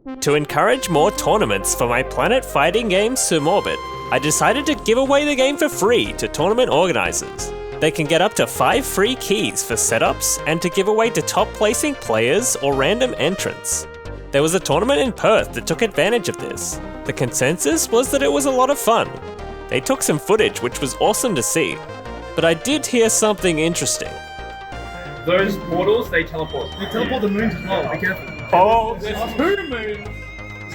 To encourage more tournaments for my planet fighting game Sumorbit, I decided to give away the game for free to tournament organizers. They can get up to 5 free keys for setups and to give away to top placing players or random entrants. There was a tournament in Perth that took advantage of this. The consensus was that it was a lot of fun. They took some footage which was awesome to see, but I did hear something interesting. Those portals, they teleport. They teleport the moons as well, be careful. Oh, there's 2 moons!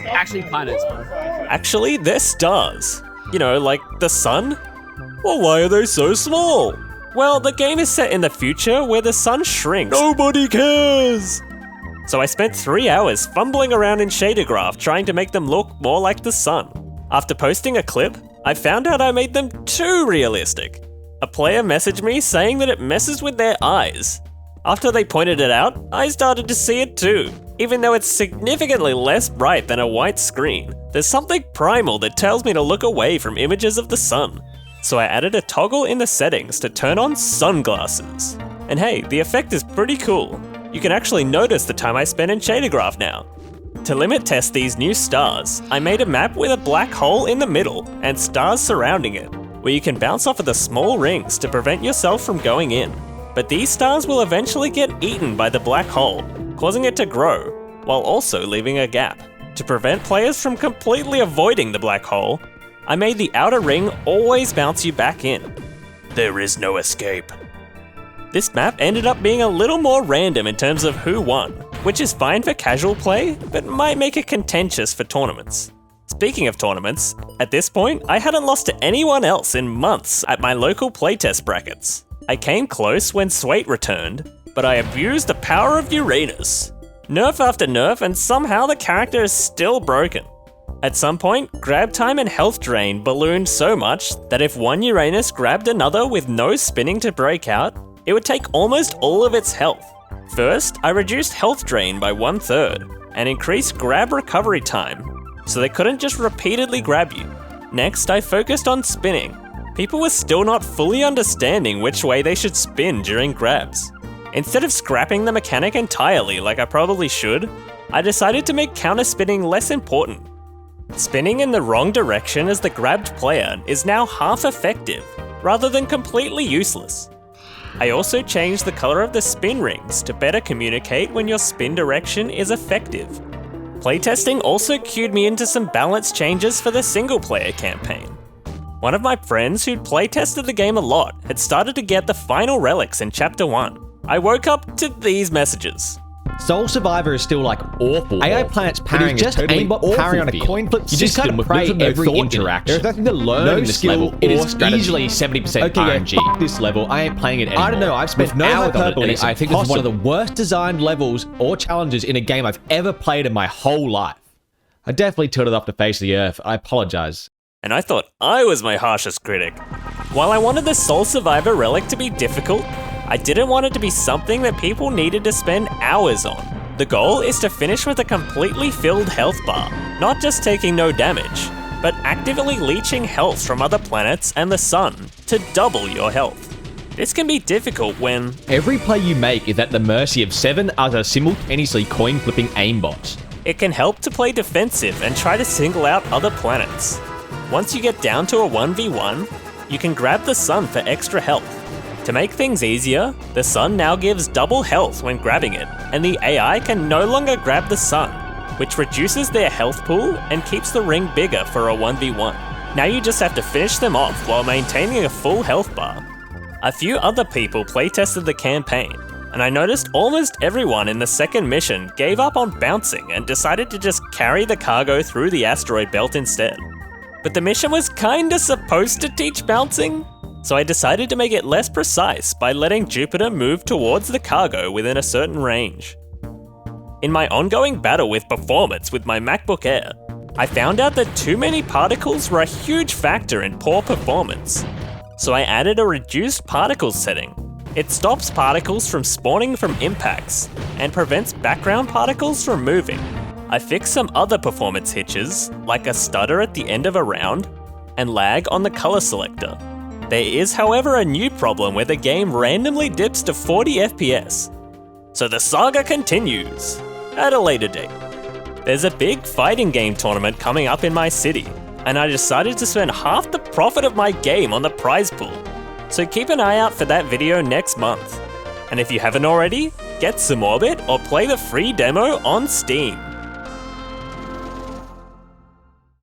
Actually planets, bro. Actually, they're stars. You know, like the sun? Well, why are they so small? Well, the game is set in the future where the sun shrinks. Nobody cares! So I spent 3 hours fumbling around in Shadergraph trying to make them look more like the sun. After posting a clip, I found out I made them too realistic. A player messaged me saying that it messes with their eyes. After they pointed it out, I started to see it too. Even though it's significantly less bright than a white screen, there's something primal that tells me to look away from images of the sun. So I added a toggle in the settings to turn on sunglasses. And hey, the effect is pretty cool. You can actually notice the time I spent in Shadergraph now. To limit test these new stars, I made a map with a black hole in the middle and stars surrounding it, where you can bounce off of the small rings to prevent yourself from going in. But these stars will eventually get eaten by the black hole, causing it to grow, while also leaving a gap. To prevent players from completely avoiding the black hole, I made the outer ring always bounce you back in. There is no escape. This map ended up being a little more random in terms of who won, which is fine for casual play, but might make it contentious for tournaments. Speaking of tournaments, at this point, I hadn't lost to anyone else in months at my local playtest brackets. I came close when Swait returned, but I abused the power of Uranus. Nerf after nerf, and somehow the character is still broken. At some point, grab time and health drain ballooned so much that if one Uranus grabbed another with no spinning to break out, it would take almost all of its health. First, I reduced health drain by 1/3 and increased grab recovery time, so they couldn't just repeatedly grab you. Next, I focused on spinning. People were still not fully understanding which way they should spin during grabs. Instead of scrapping the mechanic entirely like I probably should, I decided to make counter spinning less important. Spinning in the wrong direction as the grabbed player is now half effective, rather than completely useless. I also changed the color of the spin rings to better communicate when your spin direction is effective. Playtesting also cued me into some balance changes for the single player campaign. One of my friends who'd playtested the game a lot had started to get the final relics in Chapter 1. I woke up to these messages. Soul Survivor is still like awful. AI Planet's parrying is just totally aimbot parry on a coin flip You just system gotta with pray no every thought in it. interaction. There's nothing to learn No in this skill level. It or is strategy. easily 70% Okay, RNG. yeah, F this level. I ain't playing it anymore. I don't know, I've spent with no hours on it, hyperbole, and I think this is one of the worst designed levels or challenges in a game I've ever played in my whole life. I definitely tilted off the face of the earth. I apologize. And I thought I was my harshest critic. While I wanted the Soul Survivor relic to be difficult, I didn't want it to be something that people needed to spend hours on. The goal is to finish with a completely filled health bar, not just taking no damage, but actively leeching health from other planets and the sun to double your health. This can be difficult when Every play you make is at the mercy of 7 other simultaneously coin flipping aimbots. it can help to play defensive and try to single out other planets. Once you get down to a 1v1, you can grab the sun for extra health. To make things easier, the sun now gives double health when grabbing it, and the AI can no longer grab the sun, which reduces their health pool and keeps the ring bigger for a 1v1. Now you just have to finish them off while maintaining a full health bar. A few other people playtested the campaign, and I noticed almost everyone in the second mission gave up on bouncing and decided to just carry the cargo through the asteroid belt instead. But the mission was kinda supposed to teach bouncing, so I decided to make it less precise by letting Jupiter move towards the cargo within a certain range. In my ongoing battle with performance with my MacBook Air, I found out that too many particles were a huge factor in poor performance. So I added a reduced particles setting. It stops particles from spawning from impacts and prevents background particles from moving. I fixed some other performance hitches, like a stutter at the end of a round and lag on the color selector. There is, however, a new problem where the game randomly dips to 40 FPS. So the saga continues at a later date. There's a big fighting game tournament coming up in my city, and I decided to spend half the profit of my game on the prize pool. So keep an eye out for that video next month. And if you haven't already, get Sumorbit or play the free demo on Steam.